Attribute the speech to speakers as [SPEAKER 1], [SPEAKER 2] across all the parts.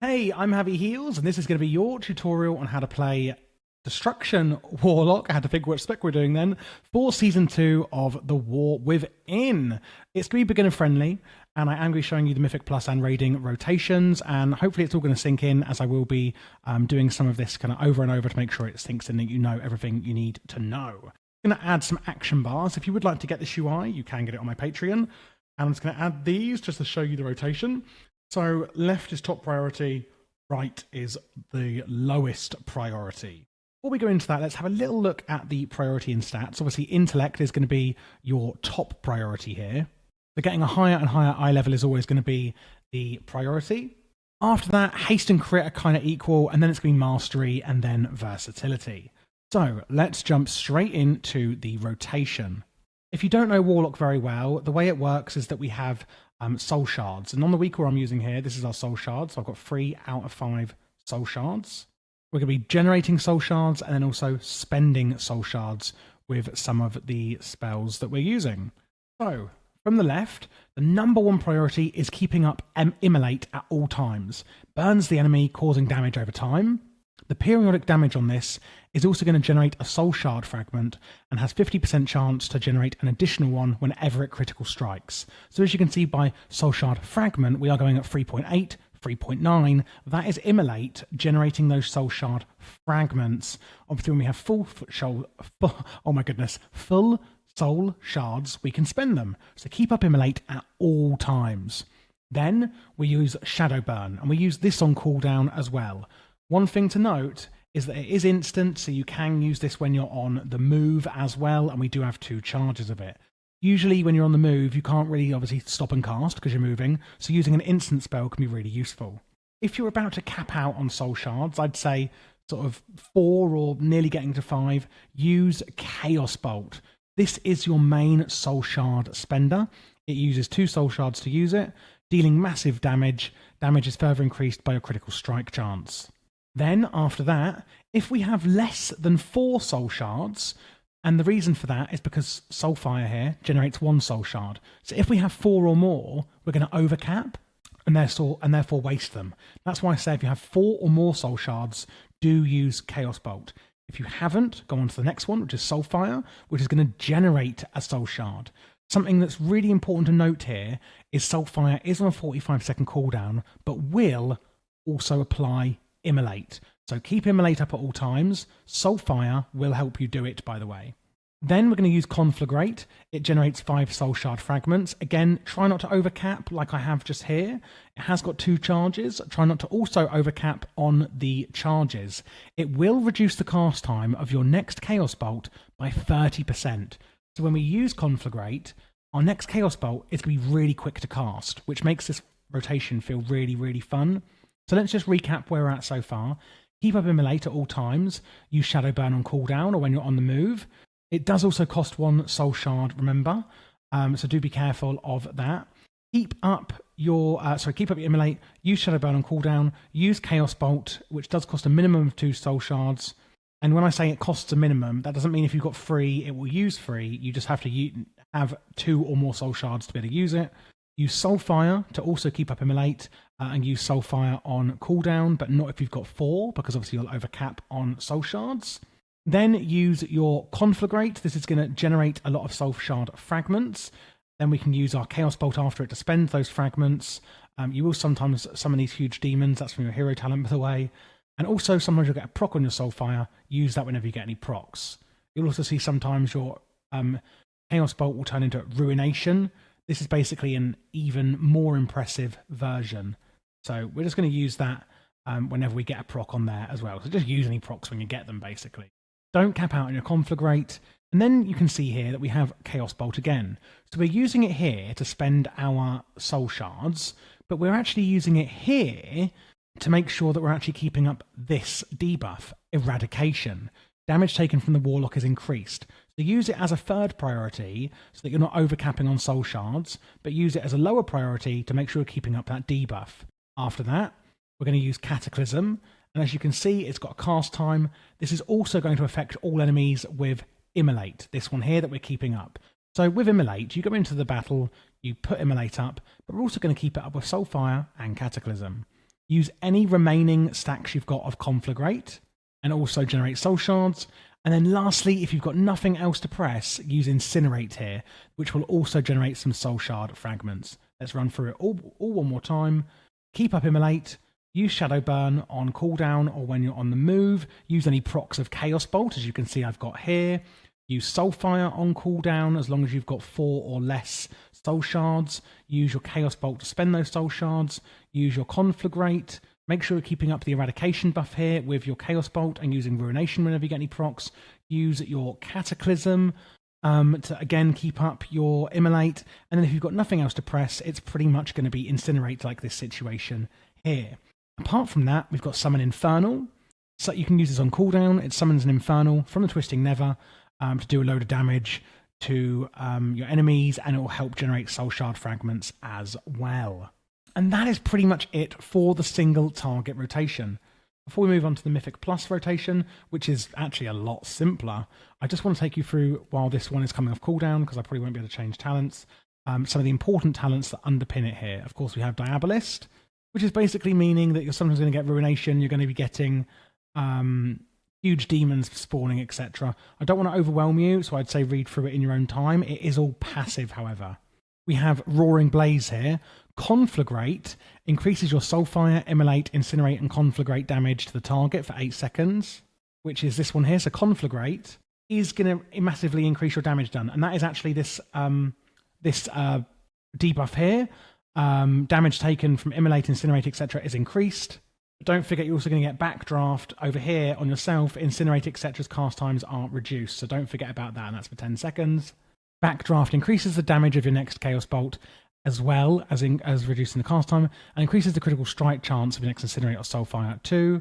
[SPEAKER 1] Hey, I'm Heavy Heels, and this is going to be your tutorial on how to play Destruction Warlock. I had to figure what spec we're doing then for Season 2 of The War Within. It's going to be beginner friendly, and I am going to be showing you the Mythic Plus and raiding rotations, and hopefully it's all going to sink in, as I will be doing some of this kind of over and over to make sure it sinks in, that you know everything you need to know. I'm going to add some action bars. If you would like to get this UI, you can get it on my Patreon. And I'm just going to add these just to show you the rotation. So left is top priority, right is the lowest priority. Before we go into that, let's have a little look at the priority in stats. Obviously, intellect is going to be your top priority here. So getting a higher and higher eye level is always going to be the priority. After that, haste and crit are kind of equal, and then it's going to be mastery and then versatility. So let's jump straight into the rotation. If you don't know Warlock very well, the way it works is that we have soul shards. And on the week where I'm using here, this is our soul shards. So I've got 3 out of 5 soul shards. We're going to be generating soul shards and then also spending soul shards with some of the spells that we're using. So from the left, the number one priority is keeping up Immolate at all times. Burns the enemy, causing damage over time. The periodic damage on this is also going to generate a soul shard fragment and has 50% chance to generate an additional one whenever it critical strikes. So as you can see by soul shard fragment, we are going at 3.8, 3.9. That is Immolate generating those soul shard fragments. Obviously, when we have full soul shards, we can spend them. So keep up Immolate at all times. Then we use Shadow Burn, and we use this on cooldown as well. One thing to note is that it is instant, so you can use this when you're on the move as well, and we do have 2 charges of it. Usually when you're on the move, you can't really obviously stop and cast because you're moving, so using an instant spell can be really useful. If you're about to cap out on soul shards, I'd say sort of 4 or nearly getting to 5, use Chaos Bolt. This is your main soul shard spender. It uses 2 soul shards to use it, dealing massive damage. Damage is further increased by a critical strike chance. Then, after that, if we have less than 4 soul shards, and the reason for that is because Soulfire here generates 1 soul shard. So if we have 4 or more, we're going to overcap and therefore waste them. That's why I say if you have 4 or more soul shards, do use Chaos Bolt. If you haven't, go on to the next one, which is Soulfire, which is going to generate a soul shard. Something that's really important to note here is Soulfire is on a 45-second cooldown, but will also apply Immolate. So keep Immolate up at all times. Soulfire will help you do it, by the way. Then we're going to use Conflagrate. It generates 5 soul shard fragments. Again, try not to overcap like I have just here. It has got 2 charges. Try not to also overcap on the charges. It will reduce the cast time of your next Chaos Bolt by 30%. So when we use Conflagrate, our next Chaos Bolt is going to be really quick to cast, which makes this rotation feel really, really fun. So let's just recap where we're at so far. Keep up Immolate at all times. Use Shadow Burn on cooldown or when you're on the move. It does also cost 1 soul shard, remember. So do be careful of that. Keep up your Immolate. Use Shadow Burn on cooldown. Use Chaos Bolt, which does cost a minimum of 2 soul shards. And when I say it costs a minimum, that doesn't mean if you've got 3, it will use 3. You just have to have 2 or more soul shards to be able to use it. Use Soulfire to also keep up Immolate, and use Soulfire on cooldown, but not if you've got 4, because obviously you'll overcap on soul shards. Then use your Conflagrate. This is going to generate a lot of soul shard fragments. Then we can use our Chaos Bolt after it to spend those fragments. You will sometimes summon these huge demons. That's from your hero talent, by the way. And also sometimes you'll get a proc on your Soulfire. Use that whenever you get any procs. You'll also see sometimes your Chaos Bolt will turn into Ruination. This is basically an even more impressive version. So we're just going to use that whenever we get a proc on there as well. So just use any procs when you get them, basically. Don't cap out on your Conflagrate. And then you can see here that we have Chaos Bolt again. So we're using it here to spend our soul shards, but we're actually using it here to make sure that we're actually keeping up this debuff, Eradication. Damage taken from the Warlock is increased. So use it as a 3rd priority so that you're not overcapping on soul shards, but use it as a lower priority to make sure you're keeping up that debuff. After that, we're going to use Cataclysm, and as you can see, it's got a cast time. This is also going to affect all enemies with Immolate, this one here that we're keeping up. So with Immolate, you go into the battle, you put Immolate up, but we're also going to keep it up with Soulfire and Cataclysm. use any remaining stacks you've got of Conflagrate and also generate soul shards. And then lastly, if you've got nothing else to press, use Incinerate here, which will also generate some soul shard fragments. Let's run through it all one more time. Keep up Immolate, use Shadow Burn on cooldown or when you're on the move. Use any procs of Chaos Bolt, as you can see I've got here. Use Soulfire on cooldown as long as you've got 4 or less soul shards. Use your Chaos Bolt to spend those soul shards. Use your Conflagrate. Make sure you're keeping up the Eradication buff here with your Chaos Bolt and using Ruination whenever you get any procs. Use your Cataclysm to, again, keep up your Immolate. And then if you've got nothing else to press, it's pretty much going to be Incinerate like this situation here. Apart from that, we've got Summon Infernal. So you can use this on cooldown. It summons an Infernal from the Twisting Nether to do a load of damage to your enemies, and it will help generate soul shard fragments as well. And that is pretty much it for the single target rotation. Before we move on to the Mythic Plus rotation, which is actually a lot simpler, I just want to take you through, while this one is coming off cooldown, because I probably won't be able to change talents, some of the important talents that underpin it here. Of course, we have Diabolist, which is basically meaning that you're sometimes going to get Ruination, you're going to be getting huge demons spawning, etc. I don't want to overwhelm you, so I'd say read through it in your own time. It is all passive, however. We have Roaring Blaze here. Conflagrate increases your Soulfire, Immolate, Incinerate, and Conflagrate damage to the target for 8 seconds, which is this one here. So Conflagrate is going to massively increase your damage done, and that is actually this debuff here. Damage taken from Immolate, Incinerate, etc. is increased. But don't forget, you're also going to get Backdraft over here on yourself. Incinerate, etc.'s cast times aren't reduced, so don't forget about that, and that's for 10 seconds. Backdraft increases the damage of your next Chaos Bolt, as well as reducing the cast time, and increases the critical strike chance of your next Incinerate or Soulfire too.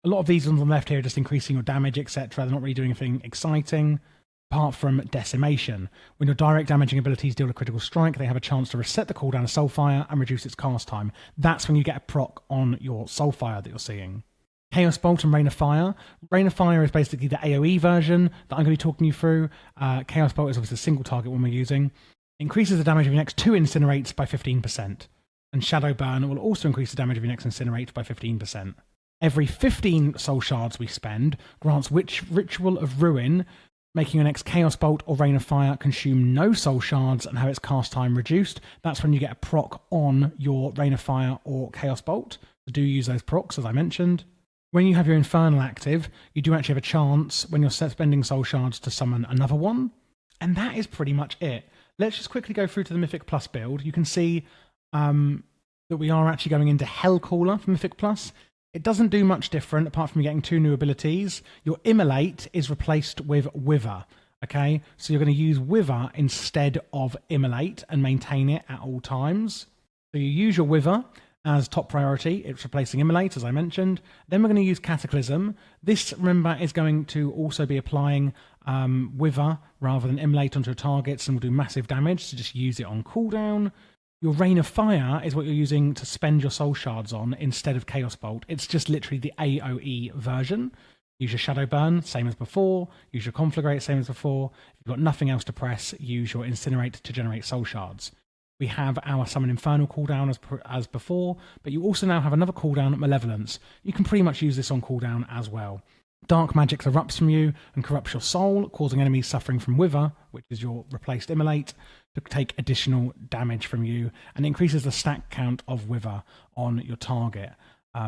[SPEAKER 1] A lot of these ones on the left here are just increasing your damage, etc. They're not really doing anything exciting, apart from Decimation. When your direct damaging abilities deal a critical strike, they have a chance to reset the cooldown of Soulfire and reduce its cast time. That's when you get a proc on your Soulfire that you're seeing. Chaos Bolt and Rain of Fire. Rain of Fire is basically the AoE version that I'm going to be talking you through. Chaos Bolt is obviously a single target one we're using. Increases the damage of your next 2 Incinerates by 15%. And Shadow Burn will also increase the damage of your next Incinerate by 15%. Every 15 soul shards we spend grants Ritual of Ruin, making your next Chaos Bolt or Rain of Fire consume no soul shards and have its cast time reduced. That's when you get a proc on your Rain of Fire or Chaos Bolt. So do use those procs, as I mentioned. When you have your Infernal active, you do actually have a chance, when you're spending soul shards, to summon another one. And that is pretty much it. Let's just quickly go through to the Mythic Plus build. You can see that we are actually going into Hellcaller for Mythic Plus. It doesn't do much different, apart from getting 2 new abilities. Your Immolate is replaced with Wither. Okay, so you're going to use Wither instead of Immolate and maintain it at all times. So you use your Wither as top priority. It's replacing Immolate, as I mentioned. Then we're going to use Cataclysm. This, remember, is going to also be applying Wither rather than Immolate onto your targets and will do massive damage, so just use it on cooldown. Your Rain of Fire is what you're using to spend your soul shards on instead of Chaos Bolt. It's just literally the AoE version. Use your Shadow Burn, same as before. Use your Conflagrate, same as before. If you've got nothing else to press, use your Incinerate to generate soul shards. We have our Summon Infernal cooldown as before, but you also now have another cooldown, Malevolence. You can pretty much use this on cooldown as well. Dark Magic erupts from you and corrupts your soul, causing enemies suffering from Wither, which is your replaced Immolate, to take additional damage from you, and increases the stack count of Wither on your target.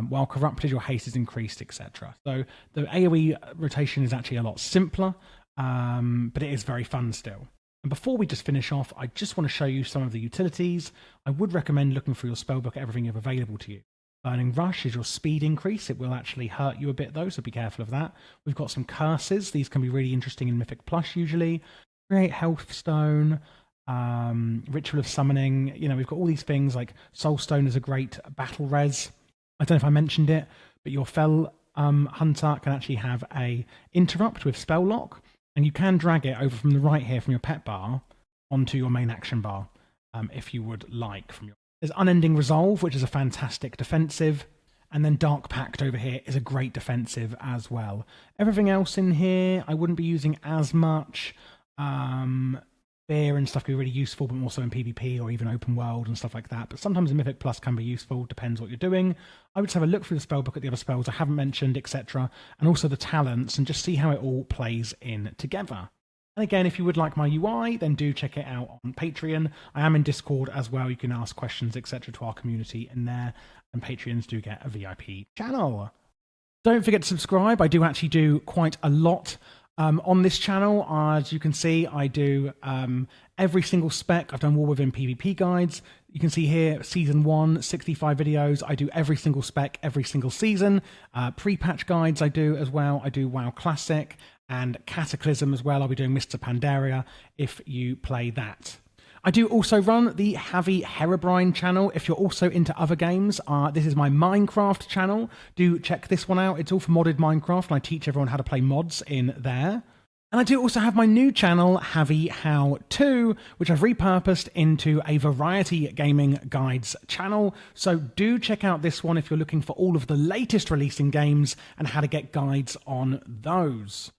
[SPEAKER 1] While corrupted, your haste is increased, etc. So the AoE rotation is actually a lot simpler, but it is very fun still. And before we just finish off, I just want to show you some of the utilities. I would recommend looking through your spellbook at everything you have available to you. Burning Rush is your speed increase. It will actually hurt you a bit though, so be careful of that. We've got some curses. These can be really interesting in Mythic Plus usually. Create Health Stone, Ritual of Summoning. You know, we've got all these things like Soul Stone is a great battle res. I don't know if I mentioned it, but your Fel Hunter can actually have a interrupt with Spell Lock, and you can drag it over from the right here from your pet bar onto your main action bar if you would like. There's Unending Resolve, which is a fantastic defensive, and then Dark Pact over here is a great defensive as well. Everything else in here I wouldn't be using as much. Fear and stuff can be really useful, but more so in PvP or even open world and stuff like that. But sometimes a Mythic Plus can be useful, depends what you're doing. I would just have a look through the spellbook at the other spells I haven't mentioned, etc., and also the talents, and just see how it all plays in together. And again, if you would like my UI, then do check it out on Patreon. I am in Discord as well. You can ask questions, etc., to our community in there, and Patreons do get a VIP channel. Don't forget to subscribe. I do actually do quite a lot on this channel. As you can see, I do every single spec. I've done War Within PvP guides. You can see here, Season 1, 65 videos. I do every single spec, every single season. Pre-patch guides I do as well. I do WoW Classic and Cataclysm as well. I'll be doing Mr. Pandaria if you play that. I do also run the Javi Herobrine channel. If you're also into other games, this is my Minecraft channel. Do check this one out. It's all for modded Minecraft, and I teach everyone how to play mods in there. And I do also have my new channel, Javi How To, which I've repurposed into a variety gaming guides channel. So do check out this one if you're looking for all of the latest releasing games and how to get guides on those.